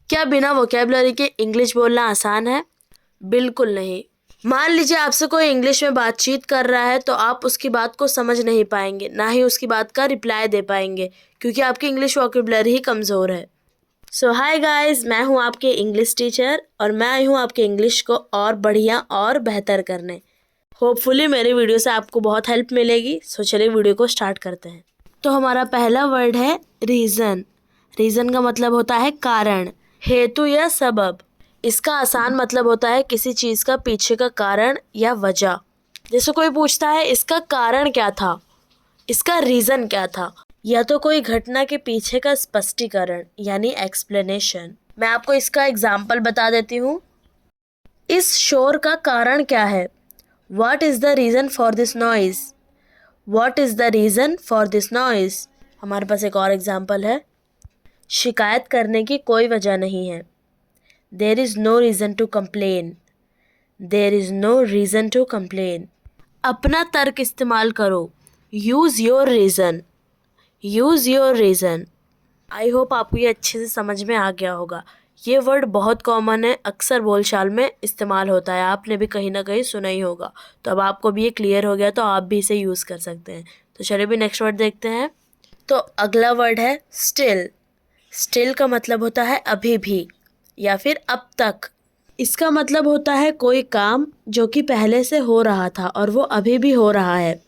क्या बिना वोकैबुलरी के इंग्लिश बोलना आसान है? बिल्कुल नहीं। मान लीजिए आपसे कोई इंग्लिश में बातचीत कर रहा है तो आप उसकी बात को समझ नहीं पाएंगे, ना ही उसकी बात का रिप्लाई दे पाएंगे, क्योंकि आपकी इंग्लिश वोकैबुलरी ही कमज़ोर है। सो हाय गाइस, मैं हूँ आपके इंग्लिश टीचर और मैं आई हूँ आपके इंग्लिश को और बढ़िया और बेहतर करने। होपफुली मेरी वीडियो से आपको बहुत हेल्प मिलेगी। सो चलिए वीडियो को स्टार्ट करते हैं। तो हमारा पहला वर्ड है रीज़न। रीज़न का मतलब होता है कारण, हेतु या सबब। इसका आसान मतलब होता है किसी चीज़ का पीछे का कारण या वजह। जैसे कोई पूछता है इसका कारण क्या था, इसका रीज़न क्या था, या तो कोई घटना के पीछे का स्पष्टीकरण यानी एक्सप्लेनेशन। मैं आपको इसका एग्जाम्पल बता देती हूँ। इस शोर का कारण क्या है? What is the reason for this noise? What is the reason for this noise? हमारे पास एक और एग्जाम्पल है। शिकायत करने की कोई वजह नहीं है। There is no reason to complain. There is no reason to complain. अपना तर्क इस्तेमाल करो। Use your reason. Use your reason. I hope आपको ये अच्छे से समझ में आ गया होगा। ये वर्ड बहुत कॉमन है, अक्सर बोलचाल में इस्तेमाल होता है, आपने भी कहीं ना कहीं सुना ही होगा। तो अब आपको भी ये क्लियर हो गया तो आप भी इसे यूज़ कर सकते हैं। तो चलिए भी नेक्स्ट वर्ड देखते हैं। तो अगला वर्ड है स्टिल। स्टिल का मतलब होता है अभी भी या फिर अब तक। इसका मतलब होता है कोई काम जो कि पहले से हो रहा था और वो अभी भी हो रहा है,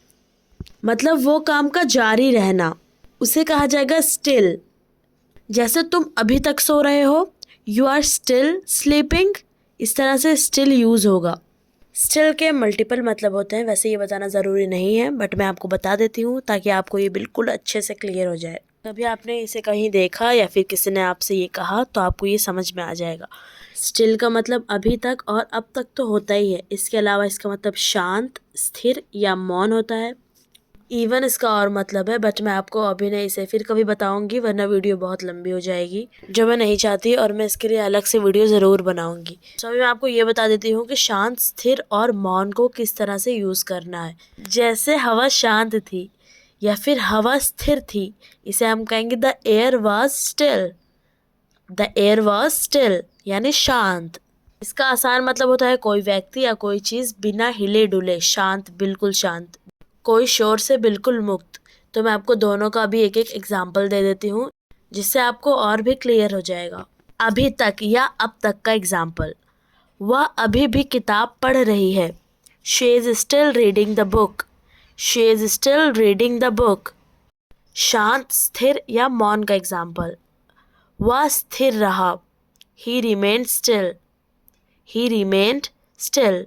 मतलब वो काम का जारी रहना, उसे कहा जाएगा स्टिल। जैसे तुम अभी तक सो रहे हो, यू आर स्टिल स्लीपिंग, इस तरह से स्टिल यूज़ होगा। स्टिल के मल्टीपल मतलब होते हैं, वैसे ये बताना ज़रूरी नहीं है, बट मैं आपको बता देती हूँ ताकि आपको ये बिल्कुल अच्छे से क्लियर हो जाए। कभी आपने इसे कहीं देखा या फिर किसी ने आपसे ये कहा तो आपको ये समझ में आ जाएगा। स्टिल का मतलब अभी तक और अब तक तो होता ही है, इसके अलावा इसका मतलब शांत, स्थिर या मौन होता है। इवन इसका और मतलब है, बट मैं आपको अभी नहीं इसे फिर कभी बताऊंगी, वरना वीडियो बहुत लंबी हो जाएगी जो मैं नहीं चाहती, और मैं इसके लिए अलग से वीडियो ज़रूर बनाऊंगी। तो अभी मैं आपको ये बता देती हूँ कि शांत, स्थिर और मौन को किस तरह से यूज़ करना है। जैसे हवा शांत थी या फिर हवा स्थिर थी, इसे हम कहेंगे the air was still. The air was still यानी शांत। इसका आसान मतलब होता है कोई व्यक्ति या कोई चीज़ बिना हिले डुले शांत, बिल्कुल शांत, कोई शोर से बिल्कुल मुक्त। तो मैं आपको दोनों का भी एक एक एग्जाम्पल दे देती हूँ जिससे आपको और भी क्लियर हो जाएगा। अभी तक या अब तक का एग्जाम्पल, वह अभी भी किताब पढ़ रही है। She is still reading the book. She is still reading the book. शांत, स्थिर या मौन का एग्जाम्पल, वह स्थिर रहा। He remained still. He remained still.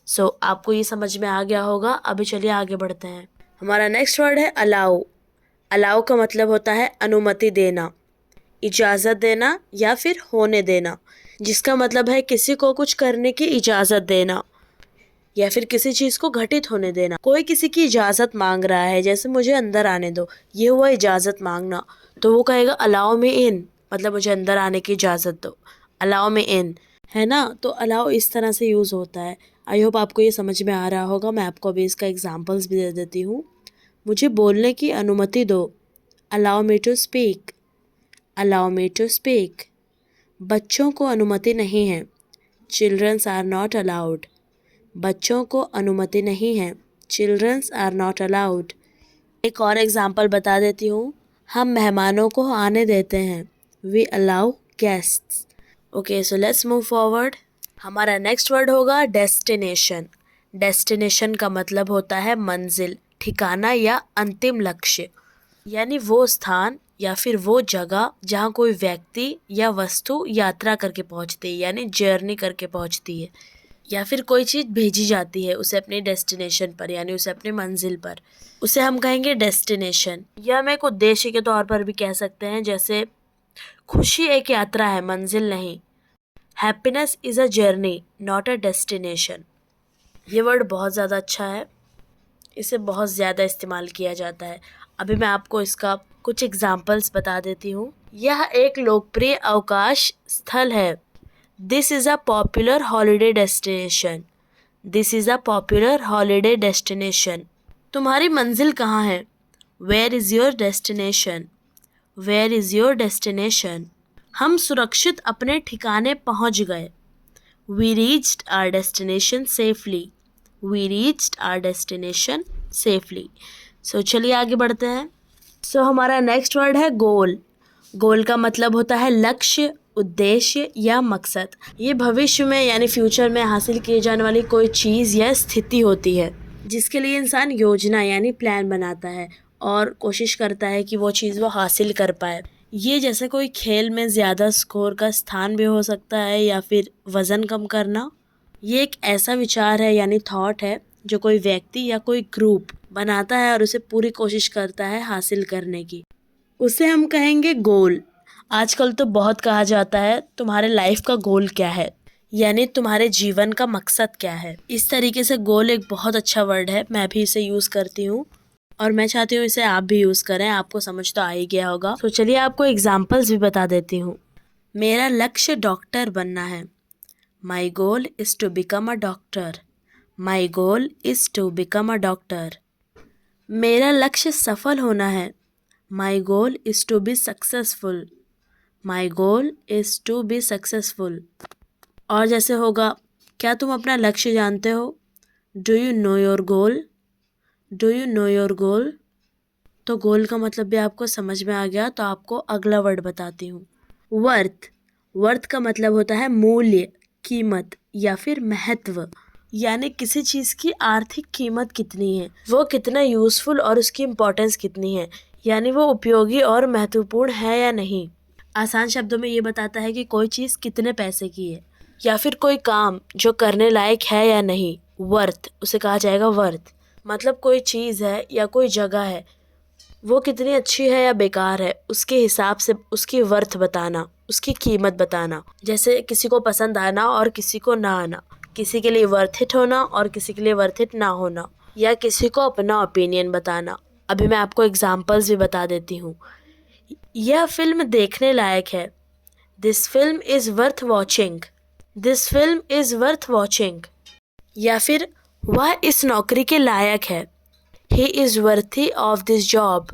So आपको ये समझ में आ गया होगा। अभी चलिए आगे बढ़ते हैं। हमारा नेक्स्ट वर्ड है अलाउ। अलाउ का मतलब होता है अनुमति देना, इजाज़त देना या फिर होने देना, जिसका मतलब है किसी को कुछ करने की इजाज़त देना या फिर किसी चीज़ को घटित होने देना। कोई किसी की इजाज़त मांग रहा है, जैसे मुझे अंदर आने दो, ये हुआ इजाज़त मांगना, तो वो कहेगा अलाउ मी इन, मतलब मुझे अंदर आने की इजाज़त दो, अलाउ मी इन, है ना। तो अलाउ इस तरह से यूज़ होता है। आई होप आपको ये समझ में आ रहा होगा। मैं आपको अभी इसका एग्जांपल्स भी दे देती हूँ। मुझे बोलने की अनुमति दो, allow me to speak. Allow me to speak. बच्चों को अनुमति नहीं है, चिल्ड्रंस आर नॉट अलाउड। बच्चों को अनुमति नहीं है, चिल्ड्रंस आर नॉट अलाउड। एक और एग्जांपल बता देती हूँ। हम मेहमानों को आने देते हैं, we allow guests. Okay, so let's move forward. हमारा नेक्स्ट वर्ड होगा डेस्टिनेशन। डेस्टिनेशन का मतलब होता है मंजिल, ठिकाना या अंतिम लक्ष्य, यानी वो स्थान या फिर वो जगह जहाँ कोई व्यक्ति या वस्तु यात्रा करके पहुँचती है, यानी जर्नी करके पहुँचती है, या फिर कोई चीज़ भेजी जाती है उसे अपनी डेस्टिनेशन पर, यानी उसे अपनी मंजिल पर, उसे हम कहेंगे डेस्टिनेशन। या हम एक उद्देश्य के तौर पर भी कह सकते हैं, जैसे खुशी एक यात्रा है, मंजिल नहीं। Happiness is a journey not a destination. ये वर्ड बहुत ज़्यादा अच्छा है, इसे बहुत ज़्यादा इस्तेमाल किया जाता है। अभी मैं आपको इसका कुछ एग्जाम्पल्स बता देती हूँ। यह एक लोकप्रिय अवकाश स्थल है। This is a popular holiday destination. This is a popular holiday destination. तुम्हारी मंजिल कहाँ है? Where is your destination? Where is your destination? हम सुरक्षित अपने ठिकाने पहुंच गए। We reached our destination safely. We reached our destination safely. So चलिए आगे बढ़ते हैं। हमारा नेक्स्ट वर्ड है गोल। गोल का मतलब होता है लक्ष्य, उद्देश्य या मकसद। ये भविष्य में यानी फ्यूचर में हासिल किए जाने वाली कोई चीज़ या स्थिति होती है जिसके लिए इंसान योजना यानी प्लान बनाता है और कोशिश करता है कि वो चीज़ वो हासिल कर पाए। ये जैसे कोई खेल में ज़्यादा स्कोर का स्थान भी हो सकता है या फिर वज़न कम करना। ये एक ऐसा विचार है यानी थॉट है जो कोई व्यक्ति या कोई ग्रुप बनाता है और उसे पूरी कोशिश करता है हासिल करने की। उसे हम कहेंगे गोल। आजकल तो बहुत कहा जाता है तुम्हारे लाइफ का गोल क्या है, यानी तुम्हारे जीवन का मकसद क्या है। इस तरीके से गोल एक बहुत अच्छा वर्ड है, मैं भी इसे यूज़ करती हूँ और मैं चाहती हूँ इसे आप भी यूज़ करें। आपको समझ तो आ ही गया होगा। तो चलिए आपको एग्जाम्पल्स भी बता देती हूँ। मेरा लक्ष्य डॉक्टर बनना है। My goal is to become a doctor. My goal is to become a doctor. मेरा लक्ष्य सफल होना है। My goal is to be successful. My goal is to be successful. और जैसे होगा, क्या तुम अपना लक्ष्य जानते हो? Do you know your goal? Do you know your goal? तो गोल का मतलब भी आपको समझ में आ गया, तो आपको अगला वर्ड बताती हूँ। वर्थ। वर्थ का मतलब होता है मूल्य, कीमत या फिर महत्व, यानी किसी चीज़ की आर्थिक कीमत कितनी है, वो कितना यूज़फुल और उसकी इम्पोर्टेंस कितनी है, यानी वो उपयोगी और महत्वपूर्ण है या नहीं। आसान शब्दों में ये बताता है कि कोई चीज़ कितने पैसे की है या फिर कोई काम जो करने लायक है या नहीं। वर्थ, उसे कहा जाएगा वर्थ। मतलब कोई चीज़ है या कोई जगह है, वो कितनी अच्छी है या बेकार है, उसके हिसाब से उसकी वर्थ बताना, उसकी कीमत बताना। जैसे किसी को पसंद आना और किसी को ना आना, किसी के लिए वर्थ इट होना और किसी के लिए वर्थ इट ना होना, या किसी को अपना ओपिनियन बताना। अभी मैं आपको एग्जाम्पल्स भी बता देती हूँ। यह फिल्म देखने लायक है। This film is worth watching. This film is worth watching. या फिर वह इस नौकरी के लायक है। He is worthy of this job.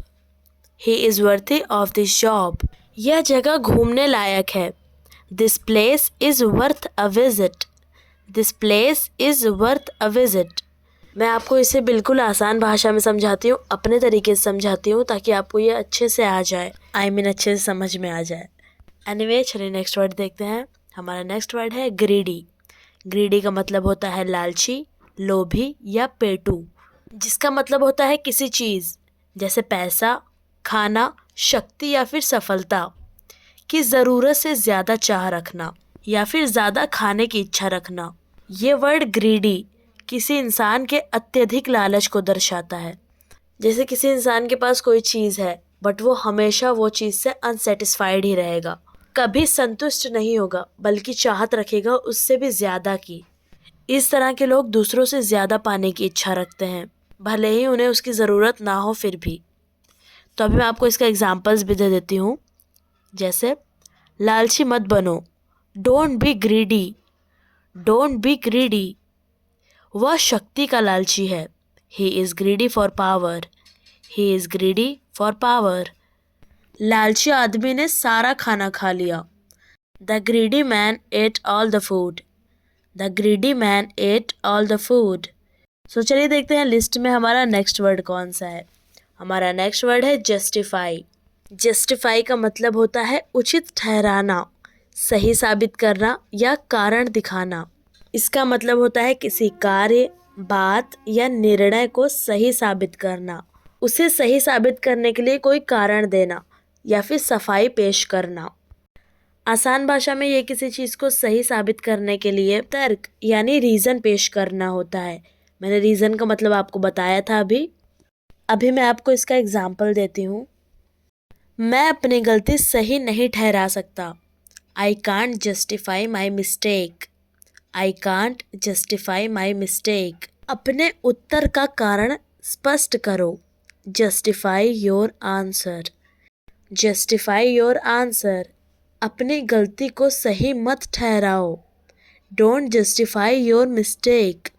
He is worthy of this job. यह जगह घूमने लायक है। This place is worth a visit. This place is worth a visit. मैं आपको इसे बिल्कुल आसान भाषा में समझाती हूँ, अपने तरीके से समझाती हूँ ताकि आपको ये अच्छे से आ जाए, अच्छे से समझ में आ जाए। एनीवे, चलिए नेक्स्ट वर्ड देखते हैं। हमारा नेक्स्ट वर्ड है ग्रीडी। ग्रीडी का मतलब होता है लालची, लोभी या पेटू, जिसका मतलब होता है किसी चीज़ जैसे पैसा, खाना, शक्ति या फिर सफलता की ज़रूरत से ज़्यादा चाह रखना या फिर ज़्यादा खाने की इच्छा रखना। ये वर्ड ग्रीडी किसी इंसान के अत्यधिक लालच को दर्शाता है। जैसे किसी इंसान के पास कोई चीज़ है बट वो हमेशा वो चीज़ से अनसेटिस्फाइड ही रहेगा, कभी संतुष्ट नहीं होगा, बल्कि चाहत रखेगा उससे भी ज़्यादा की। इस तरह के लोग दूसरों से ज़्यादा पाने की इच्छा रखते हैं, भले ही उन्हें उसकी ज़रूरत ना हो फिर भी। तो अभी मैं आपको इसका एग्जांपल्स भी दे देती हूँ। जैसे लालची मत बनो। Don't be greedy. Don't be greedy. वह शक्ति का लालची है। He is greedy for power. He is greedy for power. लालची आदमी ने सारा खाना खा लिया। The greedy man ate all the food. The greedy man ate all the food. So चलिए देखते हैं लिस्ट में हमारा नेक्स्ट वर्ड कौन सा है। हमारा नेक्स्ट वर्ड है जस्टिफाई। जस्टिफाई का मतलब होता है उचित ठहराना, सही साबित करना या कारण दिखाना। इसका मतलब होता है किसी कार्य, बात या निर्णय को सही साबित करना, उसे सही साबित करने के लिए कोई कारण देना या फिर सफाई पेश करना। आसान भाषा में ये किसी चीज़ को सही साबित करने के लिए तर्क यानी रीज़न पेश करना होता है। मैंने रीज़न का मतलब आपको बताया था अभी मैं आपको इसका एग्जाम्पल देती हूँ। मैं अपनी गलती सही नहीं ठहरा सकता। I can't justify my mistake. I can't justify my mistake. अपने उत्तर का कारण स्पष्ट करो। Justify your answer. Justify your answer. अपनी गलती को सही मत ठहराओ। Don't justify your mistake.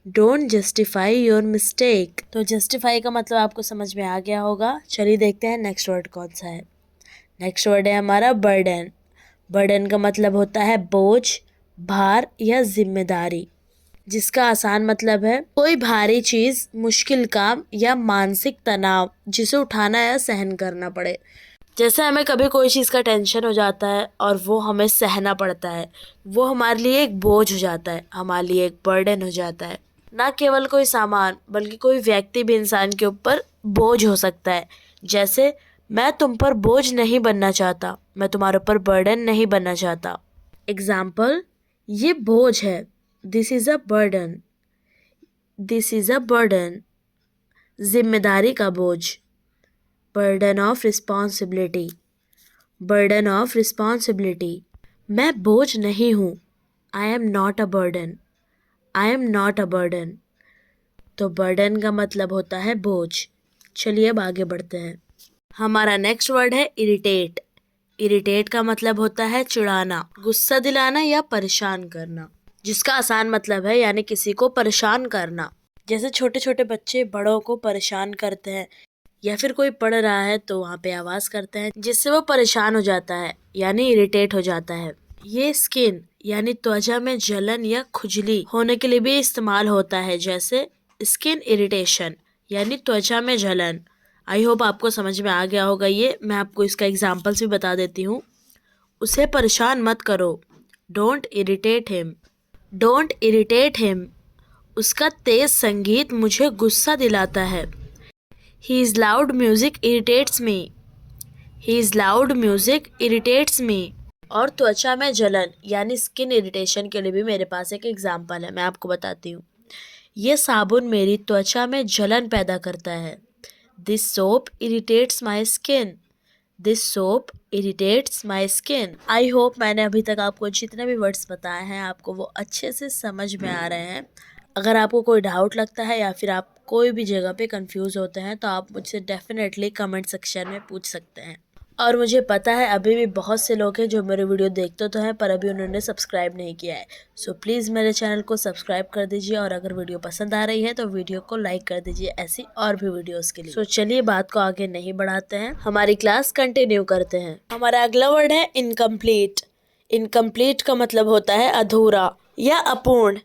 Don't justify your mistake. तो जस्टिफाई का मतलब आपको समझ में आ गया होगा। चलिए देखते हैं नेक्स्ट वर्ड कौन सा है। नेक्स्ट वर्ड है हमारा बर्डन। बर्डन का मतलब होता है बोझ, भार या जिम्मेदारी, जिसका आसान मतलब है कोई भारी चीज, मुश्किल काम या मानसिक तनाव जिसे उठाना या सहन करना पड़े। जैसे हमें कभी कोई चीज़ का टेंशन हो जाता है और वो हमें सहना पड़ता है, वो हमारे लिए एक बोझ हो जाता है, हमारे लिए एक बर्डन हो जाता है। ना केवल कोई सामान बल्कि कोई व्यक्ति भी इंसान के ऊपर बोझ हो सकता है। जैसे मैं तुम पर बोझ नहीं बनना चाहता, मैं तुम्हारे ऊपर बर्डन नहीं बनना चाहता। एग्जाम्पल, ये बोझ है, this is a burden, this is a burden. जिम्मेदारी का बोझ, burden of responsibility, burden of responsibility. मैं बोझ नहीं हूँ, I am not a burden, I am not a burden. तो बर्डन का मतलब होता है बोझ। चलिए अब आगे बढ़ते हैं। हमारा नेक्स्ट वर्ड है इरिटेट। इरिटेट का मतलब होता है चिढ़ाना, गुस्सा दिलाना या परेशान करना, जिसका आसान मतलब है यानी किसी को परेशान करना। जैसे छोटे छोटे बच्चे बड़ों को परेशान करते हैं, या फिर कोई पढ़ रहा है तो वहाँ पे आवाज़ करते हैं जिससे वो परेशान हो जाता है यानी इरिटेट हो जाता है। ये स्किन यानी त्वचा में जलन या खुजली होने के लिए भी इस्तेमाल होता है, जैसे स्किन इरिटेशन यानी त्वचा में जलन। आई होप आपको समझ में आ गया होगा ये। मैं आपको इसका एग्जाम्पल्स भी बता देती हूँ। उसे परेशान मत करो, don't irritate him, don't irritate him. उसका तेज संगीत मुझे गुस्सा दिलाता है, His loud music irritates me, His loud music irritates me। और त्वचा में जलन यानी स्किन इरिटेशन के लिए भी मेरे पास एक एग्जाम्पल है, मैं आपको बताती हूँ। ये साबुन मेरी त्वचा में जलन पैदा करता है, this soap irritates my skin, this soap irritates my skin. I hope मैंने अभी तक आपको जितने भी वर्ड्स बताए हैं आपको वो अच्छे से समझ में आ रहे हैं। अगर आपको कोई डाउट लगता है या फिर आप कोई भी जगह पे कंफ्यूज होते हैं तो आप मुझसे डेफिनेटली कमेंट सेक्शन में पूछ सकते हैं। और मुझे पता है अभी भी बहुत से लोग हैं जो मेरे वीडियो देखते तो हैं पर अभी उन्होंने सब्सक्राइब नहीं किया है। सो प्लीज़ मेरे चैनल को सब्सक्राइब कर दीजिए और अगर वीडियो पसंद आ रही है तो वीडियो को लाइक कर दीजिए ऐसी और भी वीडियोस के लिए। सो चलिए बात को आगे नहीं बढ़ाते हैं, हमारी क्लास कंटिन्यू करते हैं। हमारा अगला वर्ड है इनकम्प्लीट। इनकम्प्लीट का मतलब होता है अधूरा या अपूर्ण,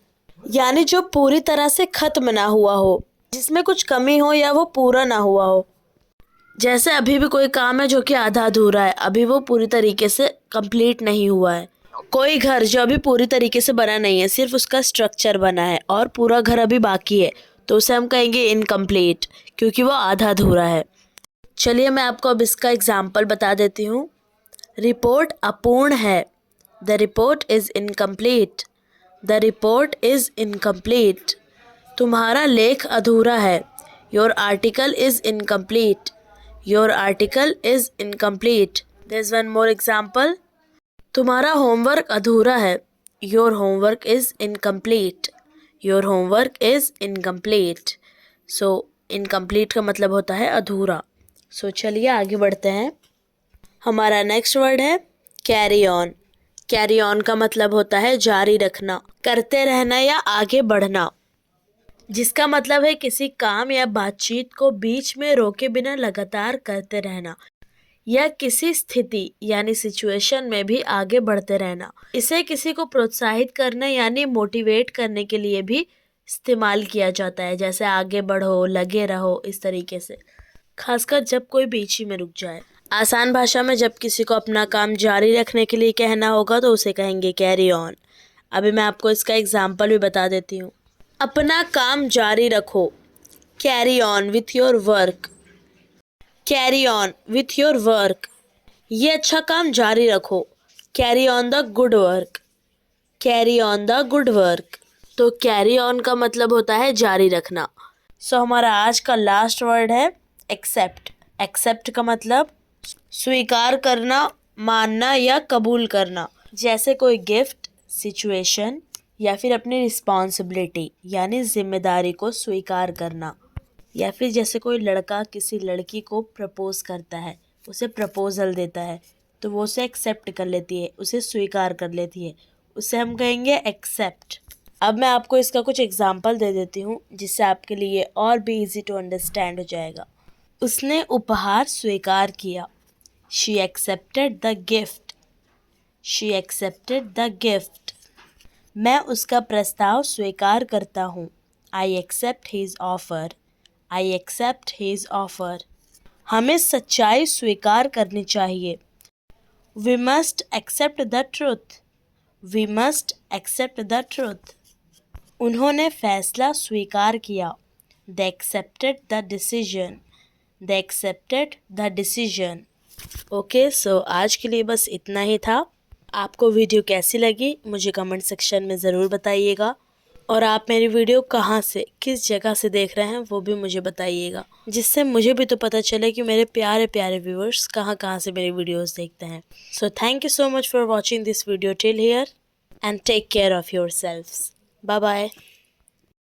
यानी जो पूरी तरह से खत्म ना हुआ हो, जिसमें कुछ कमी हो या वो पूरा ना हुआ हो। जैसे अभी भी कोई काम है जो कि आधा अधूरा है, अभी वो पूरी तरीके से कंप्लीट नहीं हुआ है। कोई घर जो अभी पूरी तरीके से बना नहीं है, सिर्फ उसका स्ट्रक्चर बना है और पूरा घर अभी बाकी है, तो उसे हम कहेंगे इनकम्प्लीट, क्योंकि वो आधा अधूरा है। चलिए मैं आपको अब इसका एग्जाम्पल बता देती हूँ। रिपोर्ट अपूर्ण है, the report is incomplete, the report is incomplete. तुम्हारा लेख अधूरा है, your article is incomplete, your article is incomplete. There is one more example, तुम्हारा होमवर्क अधूरा है, your homework is incomplete, your homework is incomplete. So incomplete का मतलब होता है अधूरा। सो चलिए आगे बढ़ते हैं। हमारा नेक्स्ट वर्ड है कैरी ऑन। कैरी ऑन का मतलब होता है जारी रखना, करते रहना या आगे बढ़ना, जिसका मतलब है किसी काम या बातचीत को बीच में रोके बिना लगातार करते रहना या किसी स्थिति यानी सिचुएशन में भी आगे बढ़ते रहना। इसे किसी को प्रोत्साहित करने यानी मोटिवेट करने के लिए भी इस्तेमाल किया जाता है, जैसे आगे बढ़ो, लगे रहो, इस तरीके से, खासकर जब कोई बीच ही में रुक जाए। आसान भाषा में जब किसी को अपना काम जारी रखने के लिए कहना होगा तो उसे कहेंगे कैरी ऑन। अभी मैं आपको इसका एग्जाम्पल भी बता देती हूँ। अपना काम जारी रखो, carry on with your work, carry on with your work. ये अच्छा काम जारी रखो, carry on the good work, carry on the good work. तो कैरी ऑन का मतलब होता है जारी रखना। सो हमारा आज का लास्ट वर्ड है एक्सेप्ट। एक्सेप्ट का मतलब स्वीकार करना, मानना या कबूल करना, जैसे कोई गिफ्ट, सिचुएशन या फिर अपनी रिस्पॉन्सिबिलिटी यानी जिम्मेदारी को स्वीकार करना। या फिर जैसे कोई लड़का किसी लड़की को प्रपोज करता है, उसे प्रपोजल देता है, तो वो उसे एक्सेप्ट कर लेती है, उसे स्वीकार कर लेती है, उसे हम कहेंगे एक्सेप्ट। अब मैं आपको इसका कुछ एग्जाम्पल दे देती हूँ जिससे आपके लिए और भी इजी टू अंडरस्टैंड हो जाएगा। उसने उपहार स्वीकार किया, she accepted the gift, she accepted the gift. मैं उसका प्रस्ताव स्वीकार करता हूँ। I accept his offer. I accept his offer. हमें सच्चाई स्वीकार करनी चाहिए। We must accept the truth. We must accept the truth. उन्होंने फैसला स्वीकार किया। They accepted the decision. They accepted the decision. Okay so आज के लिए बस इतना ही था। आपको वीडियो कैसी लगी मुझे कमेंट सेक्शन में ज़रूर बताइएगा, और आप मेरी वीडियो कहाँ से, किस जगह से देख रहे हैं वो भी मुझे बताइएगा, जिससे मुझे भी तो पता चले कि मेरे प्यारे प्यारे व्यूअर्स कहाँ कहाँ से मेरी वीडियोस देखते हैं। So thank you so much for watching this video till here and take care of your selves. Bye bye.